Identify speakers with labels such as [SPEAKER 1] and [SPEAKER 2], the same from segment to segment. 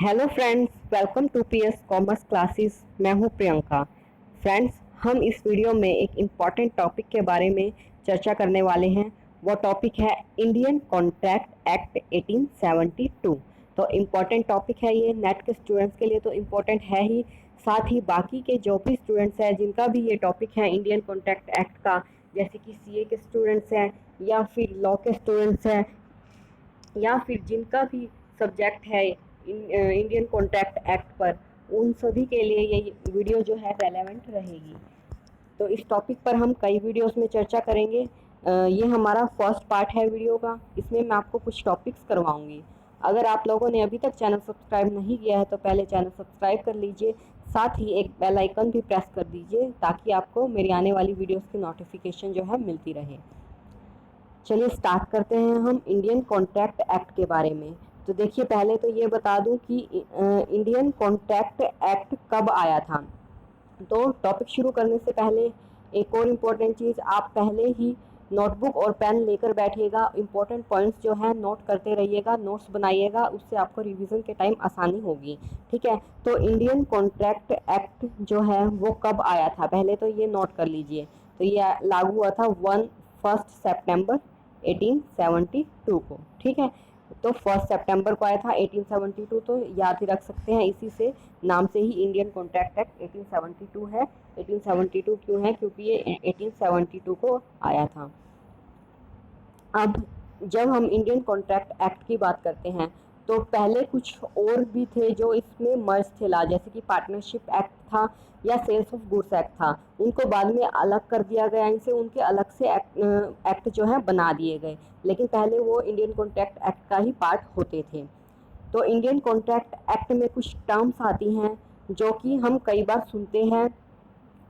[SPEAKER 1] Hello friends, welcome to PS commerce classes. मैं हूं Priyanka. Friends, हम इस वीडियो में एक इम्पॉर्टेंट टॉपिक के बारे में चर्चा करने वाले हैं। वो टॉपिक है इंडियन कॉन्ट्रैक्ट एक्ट 1872। तो इम्पॉर्टेंट टॉपिक है ये, नेट के स्टूडेंट्स के लिए तो इम्पॉर्टेंट है ही, साथ ही बाकी के जो भी स्टूडेंट्स हैं जिनका भी ये टॉपिक है इंडियन कॉन्ट्रैक्ट एक्ट का, जैसे कि सीए के स्टूडेंट्स हैं या फिर लॉ के स्टूडेंट्स हैं या फिर जिनका भी सब्जेक्ट है इंडियन कॉन्ट्रैक्ट एक्ट पर, उन सभी के लिए ये वीडियो जो है रेलेवेंट रहेगी। तो इस टॉपिक पर हम कई वीडियोस में चर्चा करेंगे। ये हमारा फर्स्ट पार्ट है वीडियो का। इसमें मैं आपको कुछ टॉपिक्स करवाऊंगी। अगर आप लोगों ने अभी तक चैनल सब्सक्राइब नहीं किया है तो पहले चैनल सब्सक्राइब कर लीजिए, साथ ही एक बेल आइकन भी प्रेस कर दीजिए ताकि आपको मेरी आने वाली वीडियोस की नोटिफिकेशन जो है मिलती रहे। चलिए स्टार्ट करते हैं हम इंडियन कॉन्ट्रैक्ट एक्ट के बारे में। तो देखिए, पहले तो ये बता दूं कि इंडियन कॉन्ट्रैक्ट एक्ट कब आया था। तो टॉपिक शुरू करने से पहले एक और इम्पोर्टेंट चीज़, आप पहले ही नोटबुक और पेन लेकर बैठिएगा। इम्पोर्टेंट पॉइंट्स जो है नोट करते रहिएगा, नोट्स बनाइएगा, उससे आपको रिवीजन के टाइम आसानी होगी। ठीक है, तो इंडियन कॉन्ट्रैक्ट एक्ट जो है वो कब आया था, पहले तो ये नोट कर लीजिए। तो ये लागू हुआ था 1 सितंबर 1872 को। ठीक है, तो 1 सितंबर को आया था 1872, तो याद ही रख सकते हैं, इसी से नाम से ही इंडियन कॉन्ट्रैक्ट एक्ट 1872 है। 1872 क्यों है? क्योंकि ये 1872 को आया था। अब जब हम इंडियन कॉन्ट्रैक्ट एक्ट की बात करते हैं तो पहले कुछ और भी थे जो इसमें मर्ज थे ला, जैसे कि पार्टनरशिप एक्ट था या सेल्स ऑफ गुड्स एक्ट था। उनको बाद में अलग कर दिया गया, इनसे उनके अलग से एक्ट जो है बना दिए गए, लेकिन पहले वो इंडियन कॉन्ट्रैक्ट एक्ट का ही पार्ट होते थे। तो इंडियन कॉन्ट्रैक्ट एक्ट में कुछ टर्म्स आती हैं जो कि हम कई बार सुनते हैं,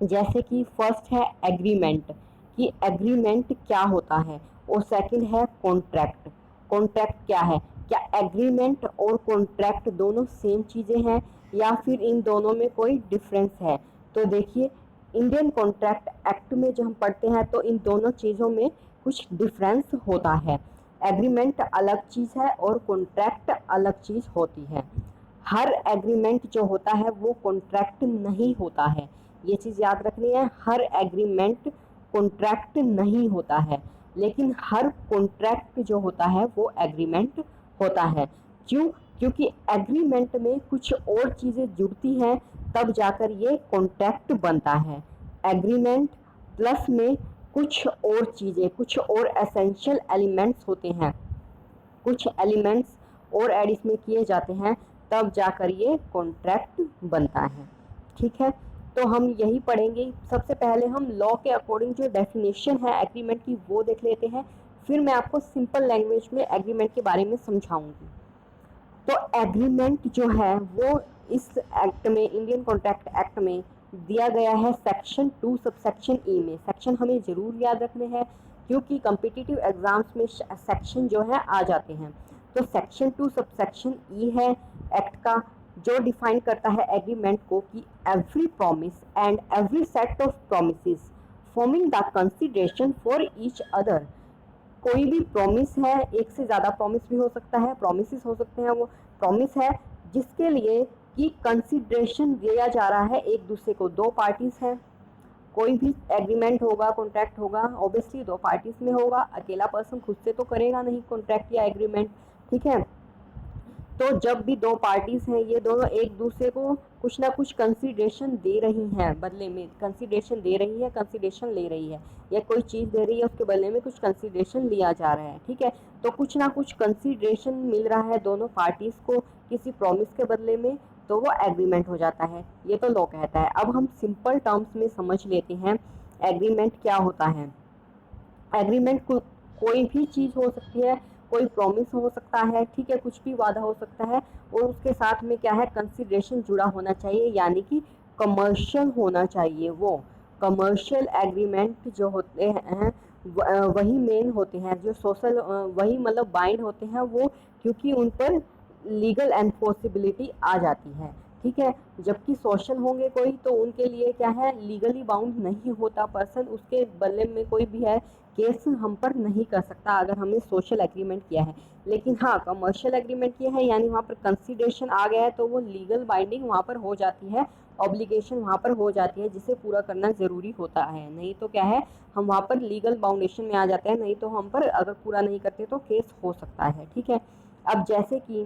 [SPEAKER 1] जैसे कि फर्स्ट है एग्रीमेंट, कि एग्रीमेंट क्या होता है, और सेकंड है कॉन्ट्रैक्ट। कॉन्ट्रैक्ट क्या है? क्या एग्रीमेंट और कॉन्ट्रैक्ट दोनों सेम चीज़ें हैं या फिर इन दोनों में कोई डिफरेंस है? तो देखिए, इंडियन कॉन्ट्रैक्ट एक्ट में जो हम पढ़ते हैं तो इन दोनों चीज़ों में कुछ डिफरेंस होता है। एग्रीमेंट अलग चीज़ है और कॉन्ट्रैक्ट अलग चीज़ होती है। हर एग्रीमेंट जो होता है वो कॉन्ट्रैक्ट नहीं होता है, ये चीज़ याद रखनी है। हर एग्रीमेंट कॉन्ट्रैक्ट नहीं होता है, लेकिन हर कॉन्ट्रैक्ट जो होता है वो एग्रीमेंट होता है। क्यों? क्योंकि एग्रीमेंट में कुछ और चीज़ें जुड़ती हैं, तब जाकर ये कॉन्ट्रैक्ट बनता है। एग्रीमेंट प्लस में कुछ और चीज़ें, कुछ और एसेंशियल एलिमेंट्स होते हैं, कुछ एलिमेंट्स और ऐड इसमें किए जाते हैं, तब जाकर ये कॉन्ट्रैक्ट बनता है। ठीक है, तो हम यही पढ़ेंगे। सबसे पहले हम लॉ के अकॉर्डिंग जो डेफिनेशन है एग्रीमेंट की वो देख लेते हैं, फिर मैं आपको सिंपल लैंग्वेज में एग्रीमेंट के बारे में समझाऊंगी। तो एग्रीमेंट जो है वो इस एक्ट में, इंडियन कॉन्ट्रैक्ट एक्ट में दिया गया है सेक्शन 2 सबसेक्शन ई में। सेक्शन हमें ज़रूर याद रखने हैं क्योंकि कम्पिटिटिव एग्जाम्स में सेक्शन जो है आ जाते हैं। तो सेक्शन 2 सबसेक्शन ई है एक्ट का, जो डिफाइन करता है एग्रीमेंट को कि every promise and every set of promises forming the consideration for each other. कोई भी प्रॉमिस है, एक से ज़्यादा प्रॉमिस भी हो सकता है, प्रॉमिसेस हो सकते हैं, वो प्रॉमिस है जिसके लिए कि कंसिडरेशन दिया जा रहा है एक दूसरे को। दो पार्टीज हैं, कोई भी एग्रीमेंट होगा, कॉन्ट्रैक्ट होगा, ऑब्वियसली दो पार्टीज में होगा, अकेला पर्सन खुद से तो करेगा नहीं कॉन्ट्रैक्ट या एग्रीमेंट। ठीक है, तो जब भी दो पार्टीज हैं, ये दोनों एक दूसरे को कुछ ना कुछ कंसिडरेशन दे रही हैं, बदले में कंसिडरेशन दे रही है, कंसिडरेशन ले रही है, या कोई चीज़ दे रही है उसके बदले में कुछ कंसिडरेशन लिया जा रहा है। ठीक है, तो कुछ ना कुछ कंसिडरेशन मिल रहा है दोनों पार्टीज को किसी प्रॉमिस के बदले में, तो वो एग्रीमेंट हो जाता है। ये तो लॉ कहता है। अब हम सिंपल टर्म्स में समझ लेते हैं एग्रीमेंट क्या होता है। एग्रीमेंट कोई भी चीज़ हो सकती है, कोई प्रॉमिस हो सकता है, ठीक है, कुछ भी वादा हो सकता है, और उसके साथ में क्या है, कंसिडरेशन जुड़ा होना चाहिए, यानी कि कमर्शियल होना चाहिए। वो कमर्शियल एग्रीमेंट जो होते हैं वही मेन होते हैं, जो सोशल वही मतलब बाइंड होते हैं वो, क्योंकि उन पर लीगल एनफोर्सिबिलिटी आ जाती है। ठीक है। जबकि सोशल होंगे कोई तो उनके लिए क्या है, लीगली बाउंड नहीं होता पर्सन, उसके बदले में कोई भी है केस हम पर नहीं कर सकता अगर हमने सोशल एग्रीमेंट किया है। लेकिन हाँ, कमर्शियल एग्रीमेंट किया है यानी वहाँ पर कंसिडरेशन आ गया है तो वो लीगल बाइंडिंग वहाँ पर हो जाती है, ऑब्लिगेशन वहाँ पर हो जाती है जिसे पूरा करना ज़रूरी होता है। नहीं तो क्या है, हम वहाँ पर लीगल बाउंडेशन में आ जाते हैं, नहीं तो हम पर अगर पूरा नहीं करते तो केस हो सकता है। ठीक है। अब जैसे कि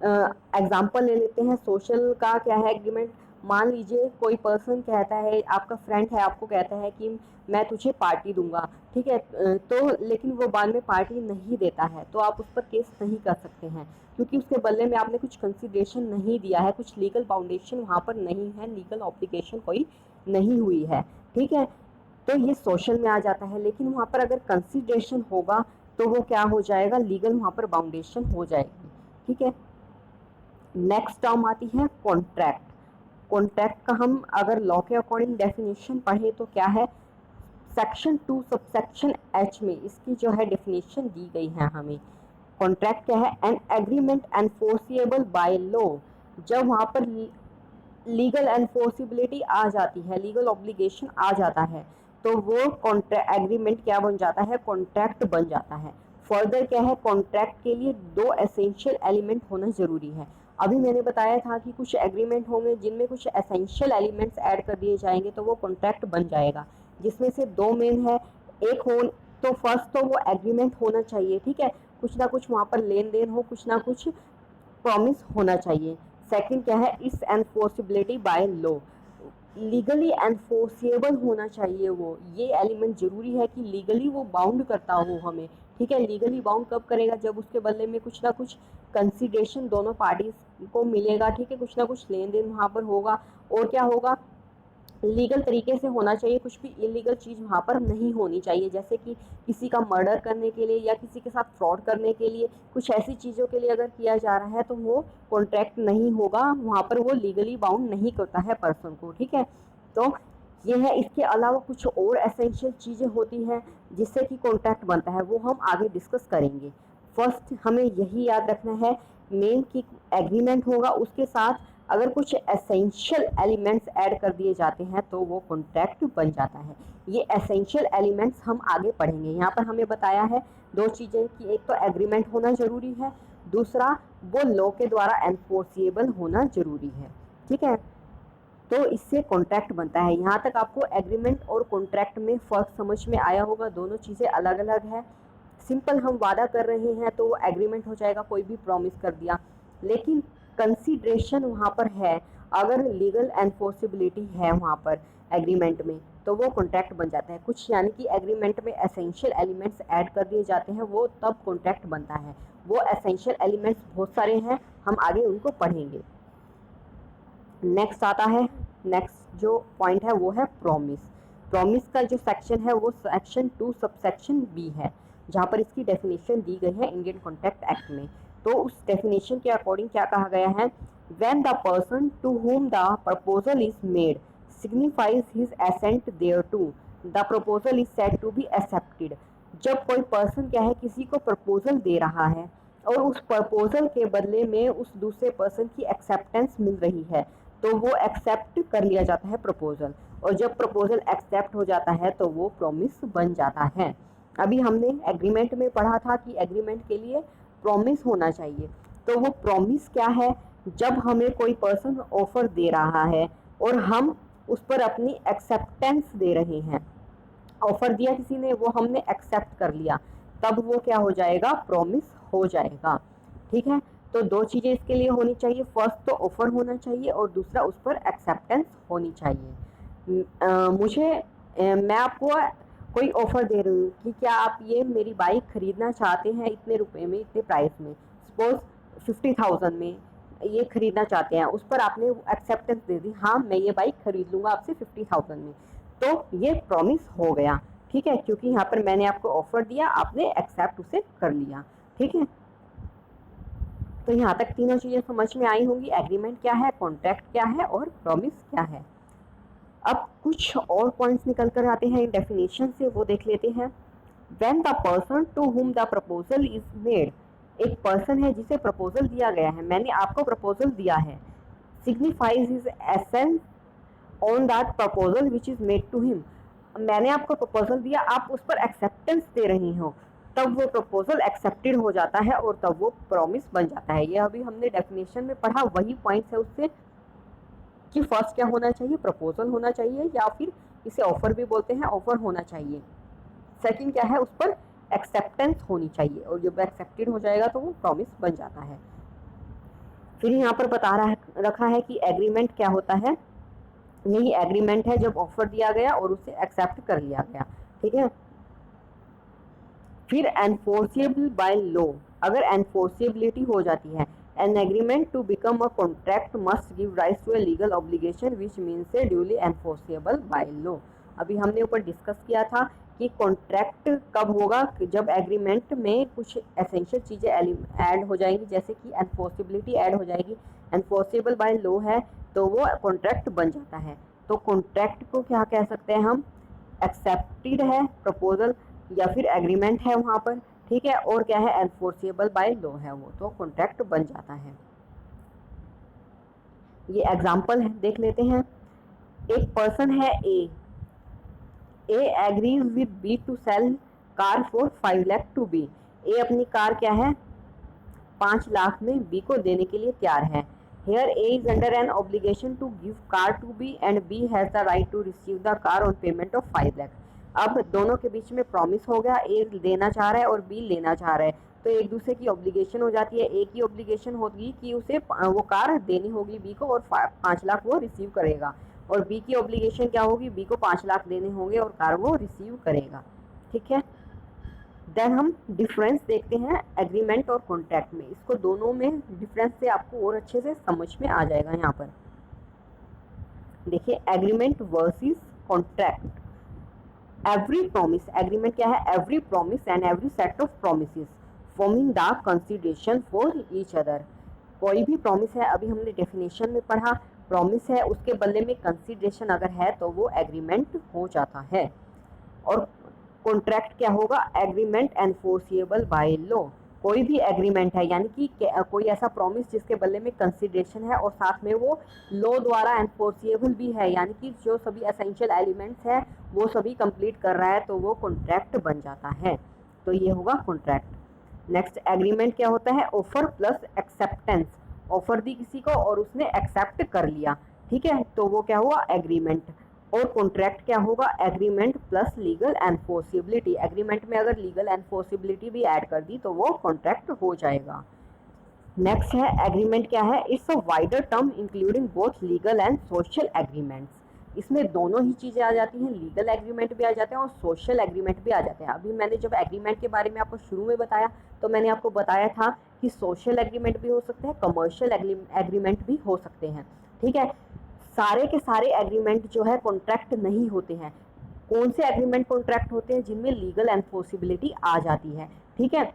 [SPEAKER 1] एग्जाम्पल ले लेते हैं सोशल का क्या है एग्रीमेंट। मान लीजिए कोई पर्सन कहता है, आपका फ्रेंड है, आपको कहता है कि मैं तुझे पार्टी दूंगा, ठीक है, तो लेकिन वो बाद में पार्टी नहीं देता है तो आप उस पर केस नहीं कर सकते हैं, क्योंकि उसके बदले में आपने कुछ कंसिडरेशन नहीं दिया है, कुछ लीगल बाउंडेशन वहाँ पर नहीं है, लीगल ऑब्लिगेशन कोई नहीं हुई है। ठीक है, तो ये सोशल में आ जाता है। लेकिन वहाँ पर अगर कंसिडरेशन होगा तो वो क्या हो जाएगा, लीगल वहाँ पर बाउंडेशन हो जाएगी। ठीक है। नेक्स्ट टर्म आती है कॉन्ट्रैक्ट। कॉन्ट्रैक्ट का हम अगर लॉ के अकॉर्डिंग डेफिनेशन पढ़े तो क्या है, सेक्शन 2 सबसेक्शन एच में इसकी जो है डेफिनेशन दी गई है हमें। कॉन्ट्रैक्ट क्या है, an agreement enforceable by law. जब वहाँ पर लीगल एनफोर्सिबिलिटी आ जाती है, लीगल ऑब्लिगेशन आ जाता है, तो वो कॉन्ट्रैक्ट एग्रीमेंट क्या बन जाता है, कॉन्ट्रैक्ट बन जाता है। फर्दर क्या है, कॉन्ट्रैक्ट के लिए 2 एसेंशियल एलिमेंट होना जरूरी है। अभी मैंने बताया था कि कुछ एग्रीमेंट होंगे जिनमें कुछ एसेंशियल एलिमेंट्स ऐड कर दिए जाएंगे तो वो कॉन्ट्रैक्ट बन जाएगा, जिसमें से 2 मेन है। एक हो तो फर्स्ट तो वो एग्रीमेंट होना चाहिए, ठीक है, कुछ ना कुछ वहाँ पर लेन देन हो, कुछ ना कुछ प्रॉमिस होना चाहिए। सेकंड क्या है, इस enforceability by law, legally enforceable होना चाहिए वो, ये एलिमेंट जरूरी है कि लीगली वो बाउंड करता हो हमें। ठीक है, लीगली बाउंड कब करेगा, जब उसके बदले में कुछ ना कुछ कंसिडरेशन दोनों पार्टीज को मिलेगा। ठीक है, कुछ ना कुछ लेन देन वहाँ पर होगा, और क्या होगा, लीगल तरीके से होना चाहिए, कुछ भी इलीगल चीज़ वहाँ पर नहीं होनी चाहिए, जैसे कि किसी का मर्डर करने के लिए या किसी के साथ फ्रॉड करने के लिए, कुछ ऐसी चीज़ों के लिए अगर किया जा रहा है तो वो कॉन्ट्रैक्ट नहीं होगा, वहाँ पर वो लीगली बाउंड नहीं करता है पर्सन को। ठीक है, तो ये है। इसके अलावा कुछ और एसेंशियल चीज़ें होती हैं जिससे कि कॉन्ट्रैक्ट बनता है, वो हम आगे डिस्कस करेंगे। फर्स्ट हमें यही याद रखना है, मेन की एग्रीमेंट होगा, उसके साथ अगर कुछ एसेंशियल एलिमेंट्स ऐड कर दिए जाते हैं तो वो कॉन्ट्रैक्ट बन जाता है। ये एसेंशियल एलिमेंट्स हम आगे पढ़ेंगे। यहाँ पर हमें बताया है 2 चीज़ें कि एक तो एग्रीमेंट होना ज़रूरी है, दूसरा वो लॉ के द्वारा एनफोर्सिएबल होना ज़रूरी है। ठीक है, तो इससे कॉन्ट्रैक्ट बनता है। यहाँ तक आपको एग्रीमेंट और कॉन्ट्रैक्ट में फ़र्क समझ में आया होगा, दोनों चीज़ें अलग अलग है। सिंपल हम वादा कर रहे हैं तो वो एग्रीमेंट हो जाएगा, कोई भी प्रॉमिस कर दिया, लेकिन कंसीडरेशन वहाँ पर है, अगर लीगल एनफोर्सिबिलिटी है वहाँ पर एग्रीमेंट में तो वो कॉन्ट्रैक्ट बन जाता है। कुछ यानी कि एग्रीमेंट में एसेंशियल एलिमेंट्स ऐड कर दिए जाते हैं, वो तब कॉन्ट्रैक्ट बनता है। वो एसेंशियल एलिमेंट्स बहुत सारे हैं, हम आगे उनको पढ़ेंगे। नेक्स्ट आता है, नेक्स्ट जो पॉइंट है वो है प्रॉमिस। प्रॉमिस का जो सेक्शन है वो सेक्शन 2 सबसेक्शन बी है, जहाँ पर इसकी डेफिनेशन दी गई है इंडियन कॉन्ट्रैक्ट एक्ट में। तो उस डेफिनेशन के अकॉर्डिंग क्या कहा गया है, when the person to whom the proposal is made signifies his assent thereto, the proposal is said to be accepted। जब कोई पर्सन क्या है, किसी को प्रपोजल दे रहा है और उस प्रपोजल के बदले में उस दूसरे पर्सन की एक्सेप्टेंस मिल रही है तो वो एक्सेप्ट कर लिया जाता है प्रपोजल, और जब प्रपोजल एक्सेप्ट हो जाता है तो वो प्रॉमिस बन जाता है। अभी हमने एग्रीमेंट में पढ़ा था कि एग्रीमेंट के लिए प्रॉमिस होना चाहिए, तो वो प्रॉमिस क्या है, जब हमें कोई पर्सन ऑफर दे रहा है और हम उस पर अपनी एक्सेप्टेंस दे रहे हैं, ऑफर दिया किसी ने, वो हमने एक्सेप्ट कर लिया, तब वो क्या हो जाएगा, प्रॉमिस हो जाएगा। ठीक है, तो 2 चीज़ें इसके लिए होनी चाहिए, फर्स्ट तो ऑफर होना चाहिए और दूसरा उस पर एक्सेप्टेंस होनी चाहिए। मैं आपको कोई ऑफर दे रही हूँ कि क्या आप ये मेरी बाइक खरीदना चाहते हैं इतने रुपए में, इतने प्राइस में, सपोज 50,000 में ये खरीदना चाहते हैं, उस पर आपने एक्सेप्टेंस दे दी, हाँ मैं ये बाइक खरीद लूँगा आपसे 50,000 में, तो ये प्रॉमिस हो गया। ठीक है, क्योंकि यहाँ पर मैंने आपको ऑफर दिया, आपने एक्सेप्ट उसे कर लिया। ठीक है, तो यहाँ तक तीनों चीज़ें समझ में आई होंगी, एग्रीमेंट क्या है, कॉन्ट्रैक्ट क्या है और प्रॉमिस क्या है। अब कुछ और पॉइंट्स निकल कर आते हैं डेफिनेशन से, वो देख लेते हैं। When the person to whom the proposal is made, एक पर्सन है जिसे प्रपोजल दिया गया है, मैंने आपको प्रपोजल दिया है, signifies his assent on that proposal which is made to him। मैंने आपको प्रपोजल दिया, आप उस पर एक्सेप्टेंस दे रही हो, तब वो प्रपोजल एक्सेप्टेड हो जाता है और तब वो प्रॉमिस बन जाता है। ये अभी हमने डेफिनेशन में पढ़ा, वही पॉइंट्स है उससे कि फर्स्ट क्या होना चाहिए, प्रपोजल होना चाहिए, या फिर इसे ऑफर भी बोलते हैं, ऑफर होना चाहिए। सेकंड क्या है, उस पर एक्सेप्टेंस होनी चाहिए, और जब एक्सेप्टेड हो जाएगा तो वो प्रॉमिस बन जाता है। फिर यहाँ पर रखा है कि एग्रीमेंट क्या होता है। यही एग्रीमेंट है जब ऑफर दिया गया और उसे एक्सेप्ट कर लिया गया, ठीक है। फिर एनफोर्सेबल बाय लॉ, अगर एनफोर्सेबिलिटी हो जाती है, an agreement to become a contract must give rights to a legal obligation which means a duly enforceable by law. अभी हमने ऊपर डिस्कस किया था कि कॉन्ट्रैक्ट कब होगा, जब एग्रीमेंट में कुछ एसेंशियल चीज़ें ऐड हो जाएंगी, जैसे कि एनफोर्सेबिलिटी ऐड हो जाएगी। एनफोर्सेबल बाय लॉ है तो वो कॉन्ट्रैक्ट बन जाता है। तो कॉन्ट्रैक्ट को क्या कह सकते हैं हम, एक्सेप्टेड है प्रपोजल या फिर एग्रीमेंट है वहाँ पर, ठीक है, और क्या है, एनफोर्सेबल बाय लॉ है वो, तो कॉन्ट्रैक्ट बन जाता है। ये एग्जाम्पल है, देख लेते हैं। एक पर्सन है A agrees with B to sell car for 5 lakh to B. A अपनी कार क्या है, 5 लाख में बी को देने के लिए तैयार है। Here A is under an obligation to give car to B and B has the right to receive the car on payment of 5 lakh. अब दोनों के बीच में प्रॉमिस हो गया, ए देना चाह रहा है और बी लेना चाह रहा है, तो एक दूसरे की ऑब्लिगेशन हो जाती है। ए की ऑब्लिगेशन होगी कि उसे वो कार देनी होगी बी को और 5 लाख वो रिसीव करेगा, और बी की ऑब्लिगेशन क्या होगी, बी को 5 लाख देने होंगे और कार वो रिसीव करेगा, ठीक है। देन हम डिफरेंस देखते हैं एग्रीमेंट और कॉन्ट्रैक्ट में। इसको दोनों में डिफरेंस से आपको और अच्छे से समझ में आ जाएगा। यहाँ पर देखिए, agreement versus contract. Every promise, agreement क्या है, every promise and every set of promises forming the consideration for each other. कोई भी प्रॉमिस है, अभी हमने डेफिनेशन में पढ़ा, प्रॉमिस है उसके बदले में कंसिडरेशन अगर है तो वो एग्रीमेंट हो जाता है। और कॉन्ट्रैक्ट क्या होगा, एग्रीमेंट एनफोर्सिएबल बाय लॉ। कोई भी एग्रीमेंट है यानी कि कोई ऐसा प्रॉमिस जिसके बदले में कंसिडरेशन है और साथ में वो लॉ द्वारा एनफोर्सिएबल भी है, यानी कि जो सभी एसेंशियल एलिमेंट्स है वो सभी कंप्लीट कर रहा है, तो वो कॉन्ट्रैक्ट बन जाता है। तो ये होगा कॉन्ट्रैक्ट। नेक्स्ट एग्रीमेंट क्या होता है, ऑफर प्लस एक्सेप्टेंस। ऑफर दी किसी को और उसने एक्सेप्ट कर लिया, ठीक है, तो वो क्या हुआ, एग्रीमेंट। और कॉन्ट्रैक्ट क्या होगा, agreement plus legal enforceability. Agreement में अगर लीगल एनफोर्सिबिलिटी भी ऐड कर दी तो वो कॉन्ट्रैक्ट हो जाएगा। नेक्स्ट है एग्रीमेंट क्या है, it's a wider term including both legal and social agreements. इसमें दोनों ही चीज़ें आ जाती हैं, लीगल एग्रीमेंट भी आ जाते हैं और सोशल एग्रीमेंट भी आ जाते हैं। अभी मैंने जब एग्रीमेंट के बारे में आपको शुरू में बताया तो मैंने आपको बताया था कि सोशल एग्रीमेंट भी हो सकते हैं, कमर्शियल एग्रीमेंट भी हो सकते हैं, ठीक है। सारे के सारे एग्रीमेंट जो है कॉन्ट्रैक्ट नहीं होते हैं। कौन से एग्रीमेंट कॉन्ट्रैक्ट होते हैं, जिनमें लीगल एनफोर्सिबिलिटी आ जाती है, ठीक है।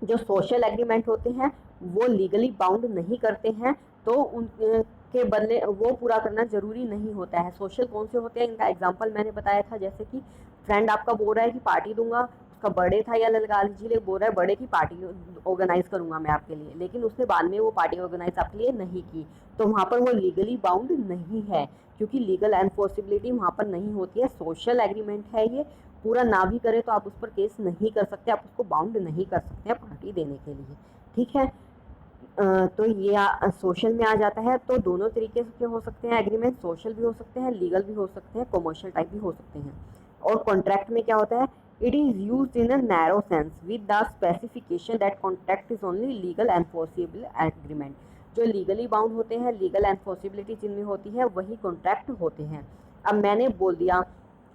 [SPEAKER 1] जो सोशल एग्रीमेंट होते हैं वो लीगली बाउंड नहीं करते हैं, तो उनके बदले वो पूरा करना जरूरी नहीं होता है। सोशल कौन से होते हैं, इनका एग्जांपल मैंने बताया था, जैसे कि फ्रेंड आपका बोल रहा है कि पार्टी दूंगा, उसका बर्थडे था या लगा लीजिए, बोल रहा है बर्थडे की पार्टी ऑर्गेनाइज करूंगा मैं आपके लिए, लेकिन उसने बाद में वो पार्टी ऑर्गेनाइज आपके लिए नहीं की, तो वहाँ पर वो लीगली बाउंड नहीं है, क्योंकि लीगल एनफोर्सिबिलिटी वहाँ पर नहीं होती है। सोशल एग्रीमेंट है ये, पूरा ना भी करे तो आप उस पर केस नहीं कर सकते, आप उसको बाउंड नहीं कर सकते पार्टी देने के लिए, ठीक है। तो ये सोशल में आ जाता है। तो दोनों तरीके से हो सकते हैं एग्रीमेंट, सोशल भी हो सकते हैं, लीगल भी हो सकते हैं, कमर्शियल टाइप भी हो सकते हैं। और कॉन्ट्रैक्ट में क्या होता है, it is used in a narrow sense with the specification that contract is only legal enforceable agreement. जो लीगली बाउंड होते हैं, लीगल एनफोर्सिबिलिटी जिनमें होती है, वही कॉन्ट्रैक्ट होते हैं। अब मैंने बोल दिया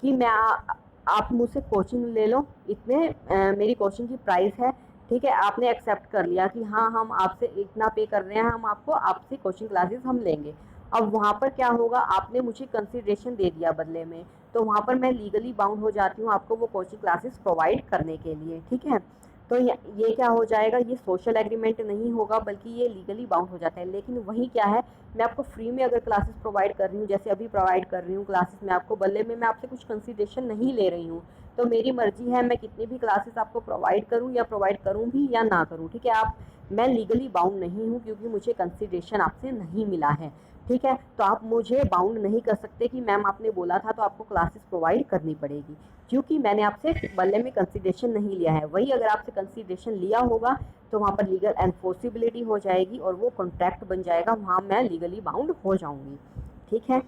[SPEAKER 1] कि मैं आप मुझसे कोचिंग ले लो, इतने मेरी कोचिंग की प्राइस है, ठीक है, आपने एक्सेप्ट कर लिया कि हाँ हम आपसे इतना पे कर रहे हैं, हम आपसे कोचिंग क्लासेस हम लेंगे। अब वहाँ पर क्या होगा, आपने मुझे कंसिडरेशन दे दिया बदले में, तो वहाँ पर मैं लीगली बाउंड हो जाती हूँ आपको वो कोचिंग क्लासेस प्रोवाइड करने के लिए, ठीक है। तो ये क्या हो जाएगा, ये सोशल एग्रीमेंट नहीं होगा बल्कि ये लीगली बाउंड हो जाता है। लेकिन वही क्या है, मैं आपको फ्री में अगर क्लासेस प्रोवाइड कर रही हूँ, जैसे अभी प्रोवाइड कर रही हूँ क्लासेस में आपको, बदले में मैं आपसे कुछ कंसिडरेशन नहीं ले रही हूँ, तो मेरी मर्जी है मैं कितनी भी क्लासेस आपको प्रोवाइड करूँ या प्रोवाइड करूँ भी या ना करूँ, ठीक है। मैं लीगली बाउंड नहीं हूँ क्योंकि मुझे कंसिडरेशन आपसे नहीं मिला है। ठीक है। तो आप मुझे बाउंड नहीं कर सकते कि मैम आपने बोला था तो आपको क्लासेस प्रोवाइड करनी पड़ेगी, क्योंकि मैंने आपसे बदले में कंसिडरेशन नहीं लिया है। वही अगर आपसे कंसिडरेशन लिया होगा तो वहाँ पर लीगल एनफोर्सिबिलिटी हो जाएगी और वो कॉन्ट्रैक्ट बन जाएगा, वहाँ मैं लीगली बाउंड हो जाऊंगी। ठीक है।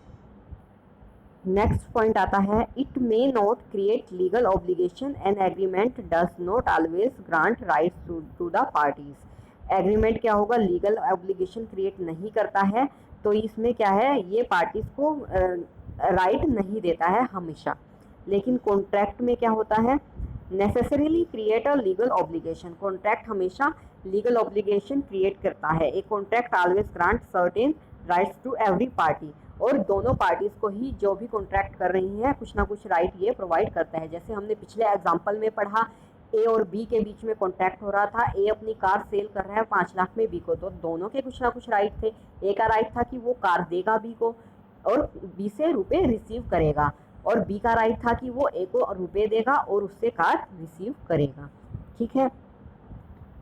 [SPEAKER 1] नेक्स्ट पॉइंट आता है, it may not create legal obligation and agreement does not always grant rights to the parties. Agreement क्या होगा, लीगल ऑब्लिगेशन क्रिएट नहीं करता है, तो इसमें क्या है, ये पार्टीज को राइट नहीं देता है हमेशा। लेकिन कॉन्ट्रैक्ट में क्या होता है, necessarily create a legal obligation. Contract हमेशा लीगल ऑब्लिगेशन क्रिएट करता है। एक contract always grant certain rights to every party, और दोनों पार्टीज को ही जो भी कॉन्ट्रैक्ट कर रही हैं कुछ ना कुछ राइट ये प्रोवाइड करता है। जैसे हमने पिछले एग्जांपल में पढ़ा, ए और बी के बीच में कॉन्ट्रैक्ट हो रहा था, ए अपनी कार सेल कर रहा है 5 लाख में बी को, तो दोनों के कुछ ना कुछ राइट थे। ए का राइट था कि वो कार देगा बी को और बी से रुपए रिसीव करेगा, और बी का राइट था कि वो ए को रुपए देगा और उससे कार रिसीव करेगा। ठीक है।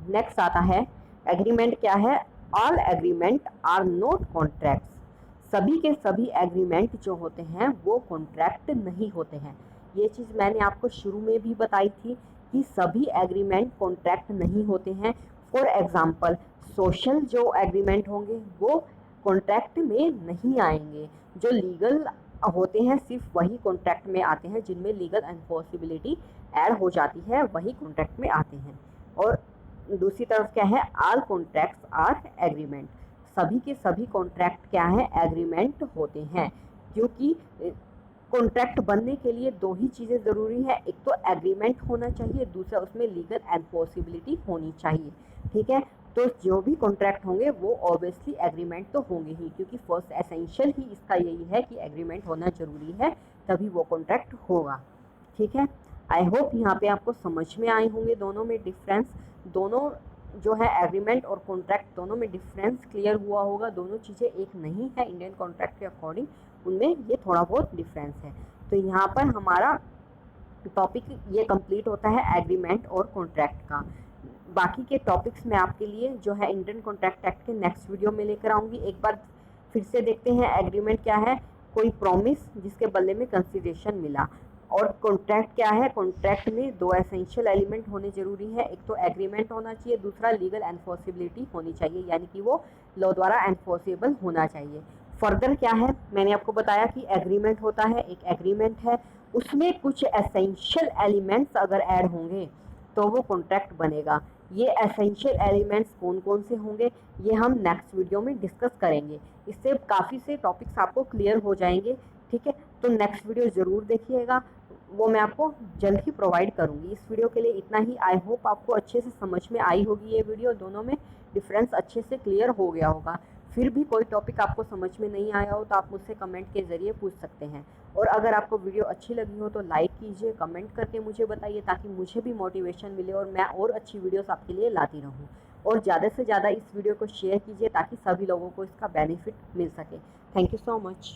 [SPEAKER 1] नेक्स्ट आता है, एग्रीमेंट क्या है, all agreement are not contracts. सभी के सभी एग्रीमेंट जो होते हैं वो कॉन्ट्रैक्ट नहीं होते हैं। ये चीज़ मैंने आपको शुरू में भी बताई थी कि सभी एग्रीमेंट कॉन्ट्रैक्ट नहीं होते हैं। फॉर एग्जांपल, सोशल जो एग्रीमेंट होंगे वो कॉन्ट्रैक्ट में नहीं आएंगे। जो लीगल होते हैं सिर्फ वही कॉन्ट्रैक्ट में आते हैं, जिनमें लीगल एनफोर्सिबिलिटी ऐड हो जाती है वही कॉन्ट्रैक्ट में आते हैं। और दूसरी तरफ क्या है, ऑल कॉन्ट्रैक्ट्स आर एग्रीमेंट। सभी के सभी कॉन्ट्रैक्ट क्या है, एग्रीमेंट होते हैं, क्योंकि कॉन्ट्रैक्ट बनने के लिए दो ही चीज़ें ज़रूरी है, एक तो एग्रीमेंट होना चाहिए, दूसरा उसमें लीगल एनफोर्सिबिलिटी होनी चाहिए। ठीक है। तो जो भी कॉन्ट्रैक्ट होंगे वो ऑब्वियसली एग्रीमेंट तो होंगे ही, क्योंकि फर्स्ट एसेंशियल ही इसका यही है कि एग्रीमेंट होना ज़रूरी है, तभी वो कॉन्ट्रैक्ट होगा। ठीक है। आई होप यहाँ पे आपको समझ में आए होंगे दोनों में डिफरेंस, दोनों जो है एग्रीमेंट और कॉन्ट्रैक्ट दोनों में डिफरेंस क्लियर हुआ होगा। दोनों चीज़ें एक नहीं है इंडियन कॉन्ट्रैक्ट के अकॉर्डिंग, उनमें ये थोड़ा बहुत डिफरेंस है। तो यहाँ पर हमारा टॉपिक ये कंप्लीट होता है एग्रीमेंट और कॉन्ट्रैक्ट का। बाकी के टॉपिक्स मैं आपके लिए जो है इंडियन कॉन्ट्रैक्ट एक्ट के नेक्स्ट वीडियो में लेकर आऊँगी। एक बार फिर से देखते हैं, एग्रीमेंट क्या है, कोई प्रॉमिस जिसके बदले में कंसिडरेशन मिला। और कॉन्ट्रैक्ट क्या है, कॉन्ट्रैक्ट में दो एसेंशियल एलिमेंट होने जरूरी है, एक तो एग्रीमेंट होना चाहिए, दूसरा लीगल एनफोर्सिबिलिटी होनी चाहिए, यानी कि वो लॉ द्वारा एनफोर्सेबल होना चाहिए। फर्दर क्या है, मैंने आपको बताया कि एग्रीमेंट होता है, एक एग्रीमेंट है, उसमें कुछ एसेंशियल एलिमेंट्स अगर ऐड होंगे तो वो कॉन्ट्रैक्ट बनेगा। ये एसेंशियल एलिमेंट्स कौन कौन से होंगे ये हम नेक्स्ट वीडियो में डिस्कस करेंगे। इससे काफ़ी से टॉपिक्स आपको क्लियर हो जाएंगे। ठीक है। तो नेक्स्ट वीडियो ज़रूर देखिएगा, वो मैं आपको जल्द ही प्रोवाइड करूँगी। इस वीडियो के लिए इतना ही। आई होप आपको अच्छे से समझ में आई होगी ये वीडियो, दोनों में डिफरेंस अच्छे से क्लियर हो गया होगा। फिर भी कोई टॉपिक आपको समझ में नहीं आया हो तो आप मुझसे कमेंट के ज़रिए पूछ सकते हैं। और अगर आपको वीडियो अच्छी लगी हो तो लाइक कीजिए, कमेंट करके मुझे बताइए, ताकि मुझे भी मोटिवेशन मिले और मैं और अच्छी वीडियोस आपके लिए लाती रहूँ। और ज़्यादा से ज़्यादा इस वीडियो को शेयर कीजिए ताकि सभी लोगों को इसका बेनिफिट मिल सके। Thank you so much.